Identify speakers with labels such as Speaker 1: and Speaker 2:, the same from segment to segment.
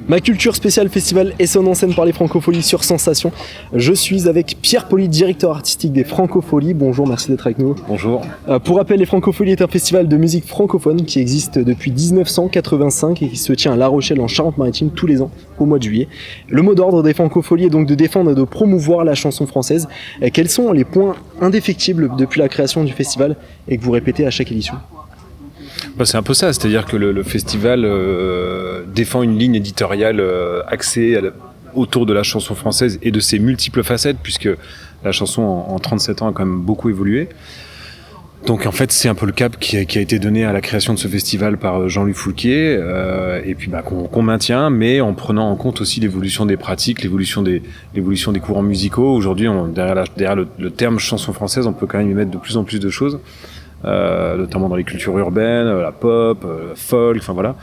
Speaker 1: Ma culture spéciale festival Essonne en scène par les Francopholies sur Sensation. Je suis avec Pierre Poli, directeur artistique des Francopholies. Bonjour, merci d'être avec nous.
Speaker 2: Bonjour.
Speaker 1: Pour rappel, les Francopholies est un festival de musique francophone qui existe depuis 1985 et qui se tient à La Rochelle en Charente-Maritime tous les ans au mois de juillet. Le mot d'ordre des Francopholies est donc de défendre et de promouvoir la chanson française. Quels sont les points indéfectibles depuis la création du festival et que vous répétez à chaque édition ?
Speaker 2: C'est un peu ça, c'est-à-dire que le festival défend une ligne éditoriale axée autour de la chanson française et de ses multiples facettes, puisque la chanson en 37 ans a quand même beaucoup évolué. Donc en fait c'est un peu le cap qui a été donné à la création de ce festival par Jean-Louis Foulquier, et puis qu'on maintient, mais en prenant en compte aussi l'évolution des pratiques, l'évolution des courants musicaux. Aujourd'hui, derrière le terme chanson française, on peut quand même y mettre de plus en plus de choses. Notamment dans les cultures urbaines, la pop, folk, enfin voilà.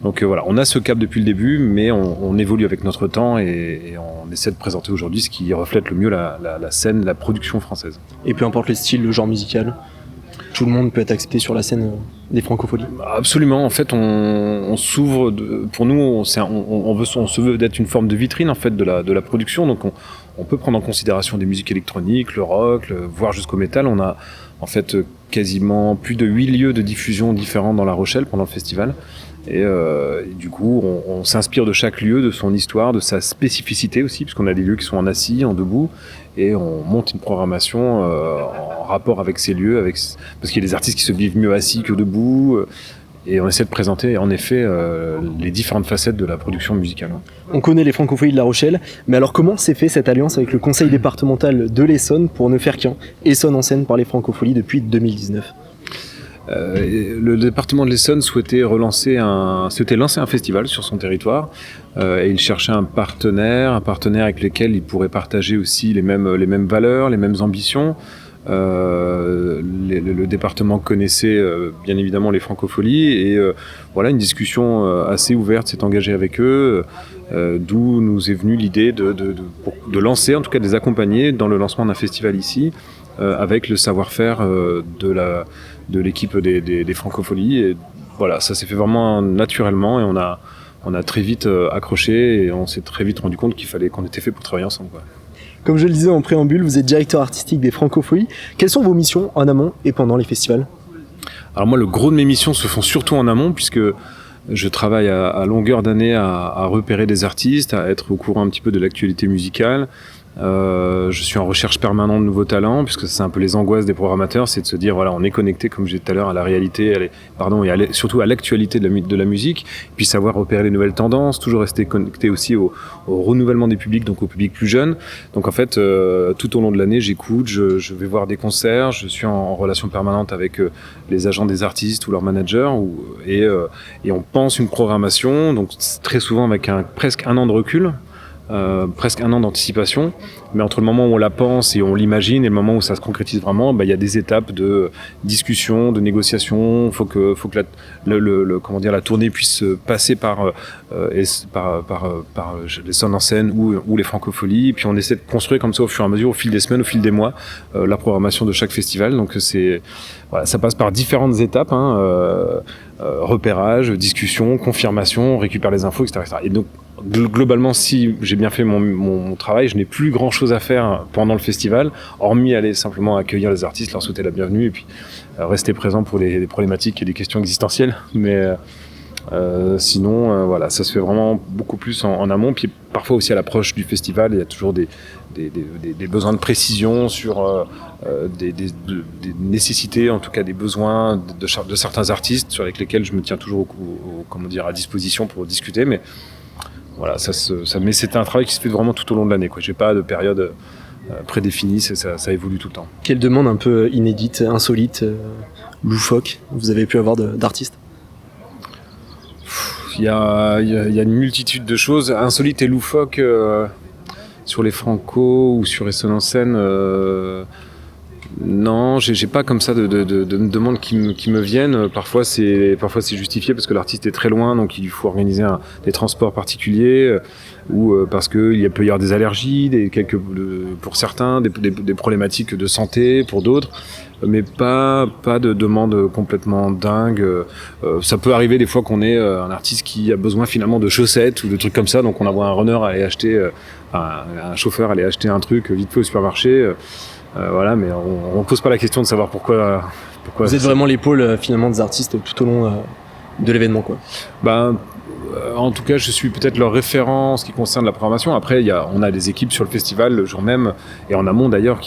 Speaker 2: Donc voilà, on a ce cap depuis le début, mais on évolue avec notre temps et on essaie de présenter aujourd'hui ce qui reflète le mieux la scène, la production française.
Speaker 1: Et peu importe le style, le genre musical, tout le monde peut être accepté sur la scène des Francopholies.
Speaker 2: Absolument, en fait on s'ouvre, pour nous on se veut d'être une forme de vitrine en fait de la production, donc on peut prendre en considération des musiques électroniques, le rock, voire jusqu'au métal. On a en fait quasiment plus de 8 lieux de diffusion différents dans La Rochelle pendant le festival. Et du coup, on s'inspire de chaque lieu, de son histoire, de sa spécificité aussi, puisqu'on a des lieux qui sont en assis, en debout, et on monte une programmation en rapport avec ces lieux, parce qu'il y a des artistes qui se vivent mieux assis que debout. Et on essaie de présenter en effet les différentes facettes de la production musicale.
Speaker 1: On connaît les Francopholies de La Rochelle, mais alors comment s'est fait cette alliance avec le conseil départemental de l'Essonne pour ne faire qu'un Essonne en scène par les Francopholies depuis 2019 ?
Speaker 2: Le département de l'Essonne souhaitait lancer un festival sur son territoire, et il cherchait un partenaire avec lequel il pourrait partager aussi les mêmes valeurs, les mêmes ambitions. Le département connaissait bien évidemment les Francopholies et voilà, une discussion assez ouverte s'est engagée avec eux, d'où nous est venue l'idée de lancer, en tout cas de les accompagner dans le lancement d'un festival ici, avec le savoir-faire de l'équipe des Francopholies. Et voilà, ça s'est fait vraiment naturellement et on a très vite accroché et on s'est très vite rendu compte qu'on était fait pour travailler ensemble, quoi.
Speaker 1: Comme je le disais en préambule, vous êtes directeur artistique des Francopholies. Quelles sont vos missions en amont et pendant les festivals ?
Speaker 2: Alors moi, le gros de mes missions se font surtout en amont, puisque je travaille à longueur d'année à repérer des artistes, à être au courant un petit peu de l'actualité musicale. Je suis en recherche permanente de nouveaux talents, puisque c'est un peu les angoisses des programmateurs, c'est de se dire voilà, on est connecté, comme je disais tout à l'heure, à la réalité, et surtout à l'actualité de la musique, puis savoir repérer les nouvelles tendances, toujours rester connecté aussi au renouvellement des publics, donc au public plus jeune. Donc en fait, tout au long de l'année, j'écoute, je vais voir des concerts, je suis en relation permanente avec les agents des artistes ou leurs managers, et on pense une programmation, donc très souvent avec presque un an de recul. Presque un an d'anticipation, mais entre le moment où on la pense et on l'imagine et le moment où ça se concrétise vraiment, il y a des étapes de discussion, de négociation. Faut que la tournée puisse passer par les Sons en scène ou les Francopholies, et puis on essaie de construire comme ça au fur et à mesure, au fil des semaines, au fil des mois, la programmation de chaque festival. Donc ça passe par différentes étapes, repérage, discussion, confirmation, on récupère les infos, etc. Et donc globalement, si j'ai bien fait mon travail, je n'ai plus grand chose à faire pendant le festival, hormis aller simplement accueillir les artistes, leur souhaiter la bienvenue et puis rester présent pour les problématiques et les questions existentielles. Mais sinon, voilà, ça se fait vraiment beaucoup plus en amont. Puis parfois aussi à l'approche du festival, il y a toujours des besoins de précision sur des nécessités, en tout cas des besoins de certains artistes sur lesquels je me tiens toujours à disposition pour discuter. Mais voilà, mais c'est un travail qui se fait vraiment tout au long de l'année, quoi. J'ai pas de période prédéfinie, ça évolue tout le temps.
Speaker 1: Quelle demande un peu inédite, insolite, loufoque vous avez pu avoir d'artistes ?
Speaker 2: Il y a une multitude de choses insolites et loufoques sur les Franco ou sur Essonne en scène. Non, j'ai pas comme ça de demandes qui me viennent. Parfois c'est justifié parce que l'artiste est très loin, donc il faut organiser des transports particuliers, ou parce que peut y avoir des allergies, pour certains, des problématiques de santé pour d'autres, mais pas de demandes complètement dingues. Ça peut arriver des fois qu'on ait un artiste qui a besoin finalement de chaussettes ou de trucs comme ça, donc on envoie un runner aller acheter, un chauffeur aller acheter un truc vite fait au supermarché. Voilà, mais on pose pas la question de savoir pourquoi.
Speaker 1: Vous êtes vraiment l'épaule finalement des artistes tout au long de l'événement, quoi.
Speaker 2: En tout cas, je suis peut-être leur référent en ce qui concerne la programmation. Après, on a des équipes sur le festival le jour même, et en amont d'ailleurs,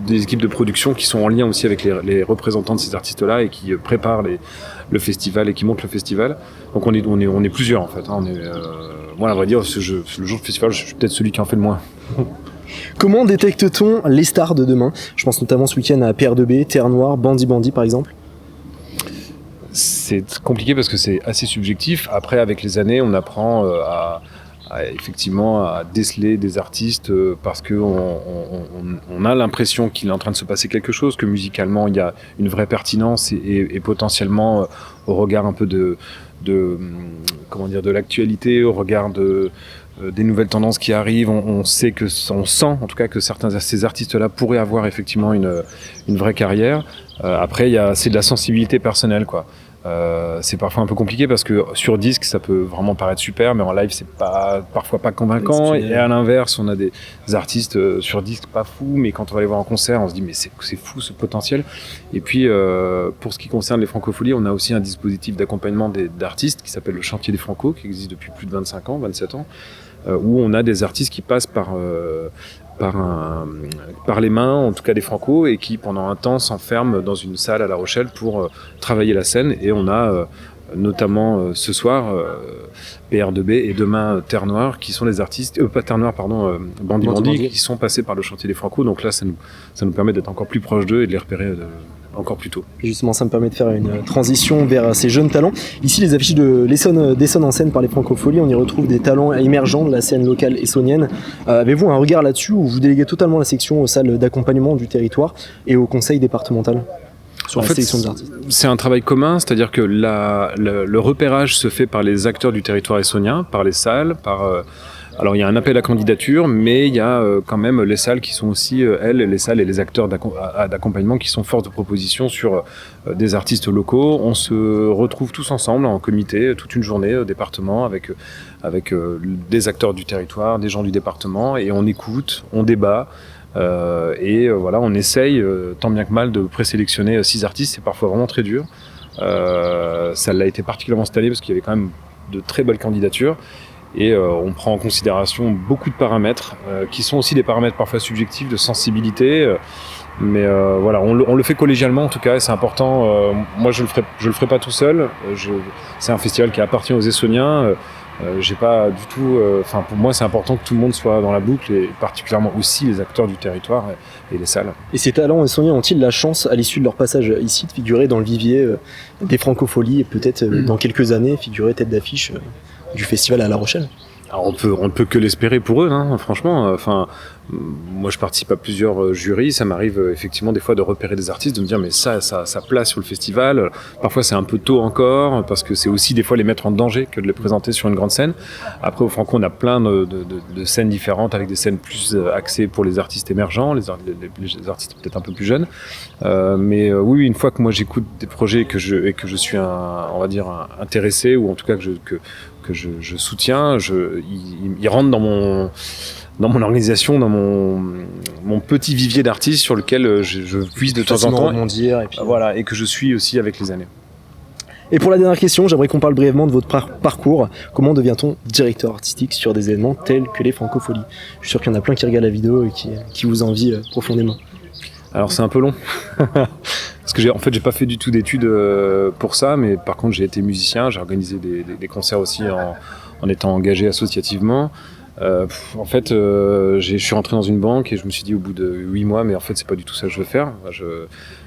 Speaker 2: des équipes de production qui sont en lien aussi avec les représentants de ces artistes-là et qui préparent le festival et qui montent le festival. Donc on est plusieurs en fait. Moi, à vrai dire, le jour du festival, je suis peut-être celui qui en fait le moins.
Speaker 1: Comment détecte-t-on les stars de demain ? Je pense notamment ce week-end à PR2B, Terre Noire, Bandy par exemple.
Speaker 2: C'est compliqué parce que c'est assez subjectif. Après, avec les années, on apprend effectivement à déceler des artistes parce qu'on a l'impression qu'il est en train de se passer quelque chose, que musicalement il y a une vraie pertinence et potentiellement au regard un peu de l'actualité, au regard des nouvelles tendances qui arrivent, on sent en tout cas que certains de ces artistes-là pourraient avoir effectivement une vraie carrière. Après, c'est de la sensibilité personnelle, quoi. C'est parfois un peu compliqué parce que sur disque ça peut vraiment paraître super, mais en live c'est parfois pas convaincant. Et à l'inverse, on a des artistes sur disque pas fous, mais quand on va les voir en concert, on se dit mais c'est fou ce potentiel. Et puis pour ce qui concerne les Francopholies, on a aussi un dispositif d'accompagnement d'artistes qui s'appelle le Chantier des Franco, qui existe depuis plus de 27 ans, où on a des artistes qui passent par les mains, en tout cas des Franco, et qui pendant un temps s'enferment dans une salle à La Rochelle pour travailler la scène. Et on a notamment ce soir PR2B et demain Terre Noire, qui sont les artistes, pas Terre Noire, pardon, Bandy, qui sont passés par le Chantier des Franco. Donc là, ça nous permet d'être encore plus proche d'eux et de les repérer encore plus tôt.
Speaker 1: Justement, ça me permet de faire une transition vers ces jeunes talents. Ici, les affiches de l'Essonne en scène par les Francopholies, on y retrouve des talents émergents de la scène locale essonnienne. Avez-vous un regard là-dessus ou vous déléguez totalement la section aux salles d'accompagnement du territoire et au conseil départemental sur la sélection des artistes ?
Speaker 2: C'est un travail commun, c'est-à-dire que le repérage se fait par les acteurs du territoire essonnien, par les salles, alors il y a un appel à candidature, mais il y a quand même les salles qui sont aussi, les salles et les acteurs d'accompagnement qui sont force de proposition sur des artistes locaux. On se retrouve tous ensemble en comité, toute une journée au département avec des acteurs du territoire, des gens du département, et on écoute, on débat. Voilà, on essaye tant bien que mal de présélectionner 6 artistes. C'est parfois vraiment très dur. Ça l'a été particulièrement cette année parce qu'il y avait quand même de très belles candidatures. Et on prend en considération beaucoup de paramètres qui sont aussi des paramètres parfois subjectifs de sensibilité, mais voilà, on le fait collégialement en tout cas, et c'est important. Moi je le ferai pas tout seul. C'est un festival qui appartient aux Essonniens. J'ai pas du tout. Pour moi, c'est important que tout le monde soit dans la boucle, et particulièrement aussi les acteurs du territoire et les salles.
Speaker 1: Et ces talents essonniens ont-ils la chance, à l'issue de leur passage ici, de figurer dans le vivier des Francopholies et peut-être dans quelques années figurer tête d'affiche du festival à La Rochelle ?
Speaker 2: Alors on ne peut que l'espérer pour eux, hein, franchement. Moi je participe à plusieurs jurys, ça m'arrive effectivement des fois de repérer des artistes, de me dire mais ça place sur le festival. Parfois c'est un peu tôt encore, parce que c'est aussi des fois les mettre en danger que de les présenter sur une grande scène. Après au Franco on a plein de scènes différentes, avec des scènes plus axées pour les artistes émergents, les artistes peut-être un peu plus jeunes. Oui, une fois que moi j'écoute des projets et que je suis intéressé, ou en tout cas que je soutiens, ils rentrent dans mon organisation, dans mon petit vivier d'artistes sur lequel je puise de temps en temps,
Speaker 1: rebondir, et puis
Speaker 2: voilà, et que je suis aussi avec les années.
Speaker 1: Et pour la dernière question, j'aimerais qu'on parle brièvement de votre parcours. Comment devient-on directeur artistique sur des événements tels que les Francopholies ? Je suis sûr qu'il y en a plein qui regardent la vidéo et qui vous envient profondément.
Speaker 2: Alors c'est un peu long, parce que j'ai pas fait du tout d'études pour ça, mais par contre j'ai été musicien, j'ai organisé des concerts aussi en étant engagé associativement. Je suis rentré dans une banque et je me suis dit au bout de 8 mois, mais en fait c'est pas du tout ça que je veux faire.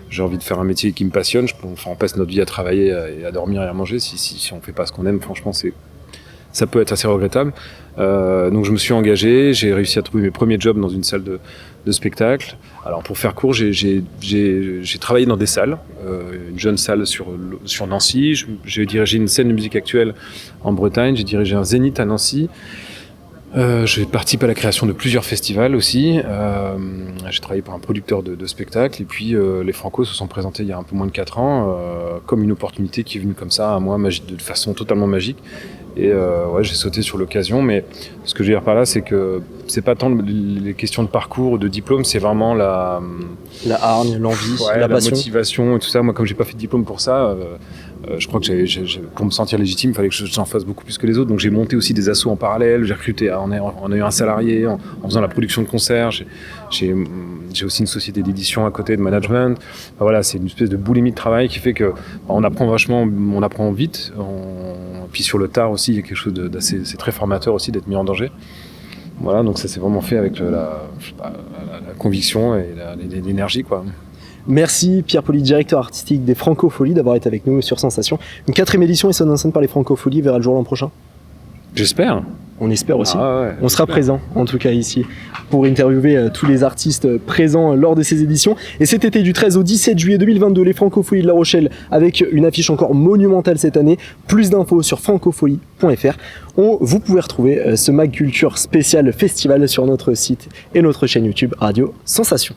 Speaker 2: J'ai envie de faire un métier qui me passionne. On passe notre vie à travailler et à dormir et à manger. Si on fait pas ce qu'on aime, franchement ça peut être assez regrettable. Donc je me suis engagé, j'ai réussi à trouver mes premiers jobs dans une salle de spectacle. Alors pour faire court, j'ai travaillé dans des salles, une jeune salle sur Nancy, j'ai dirigé une scène de musique actuelle en Bretagne, j'ai dirigé un zénith à Nancy. J'ai participé à la création de plusieurs festivals aussi. J'ai travaillé pour un producteur de spectacles. Et puis les Franco se sont présentés il y a un peu moins de 4 ans comme une opportunité qui est venue comme ça à moi, de façon totalement magique. Et ouais, j'ai sauté sur l'occasion. Mais ce que je veux dire par là, c'est que c'est pas tant les questions de parcours, de diplôme, c'est vraiment la
Speaker 1: hargne, l'envie,
Speaker 2: ouais,
Speaker 1: la
Speaker 2: la
Speaker 1: passion.
Speaker 2: motivation et tout ça. Moi, comme j'ai pas fait de diplôme pour ça, je crois que pour me sentir légitime, il fallait que j'en fasse beaucoup plus que les autres. Donc j'ai monté aussi des assos en parallèle, j'ai recruté en ayant un salarié, en faisant la production de concerts. J'ai aussi une société d'édition à côté, de management. Enfin, voilà, c'est une espèce de boulimie de travail qui fait que on apprend vachement, on apprend vite. Puis sur le tard aussi, il y a quelque chose c'est très formateur aussi d'être mis en danger. Voilà, donc ça s'est vraiment fait avec la conviction et l'énergie, quoi.
Speaker 1: Merci Pierre Poli, directeur artistique des Francopholies, d'avoir été avec nous sur Sensation. Une 4e édition et son en scène par les Francopholies verra le jour l'an prochain.
Speaker 2: J'espère.
Speaker 1: On espère aussi.
Speaker 2: Ouais,
Speaker 1: on sera présent, en tout cas ici, pour interviewer tous les artistes présents lors de ces éditions. Et cet été, du 13 au 17 juillet 2022, les Francopholies de La Rochelle, avec une affiche encore monumentale cette année. Plus d'infos sur francofolie.fr. Vous pouvez retrouver ce Mag Culture spécial festival sur notre site et notre chaîne YouTube Radio Sensation.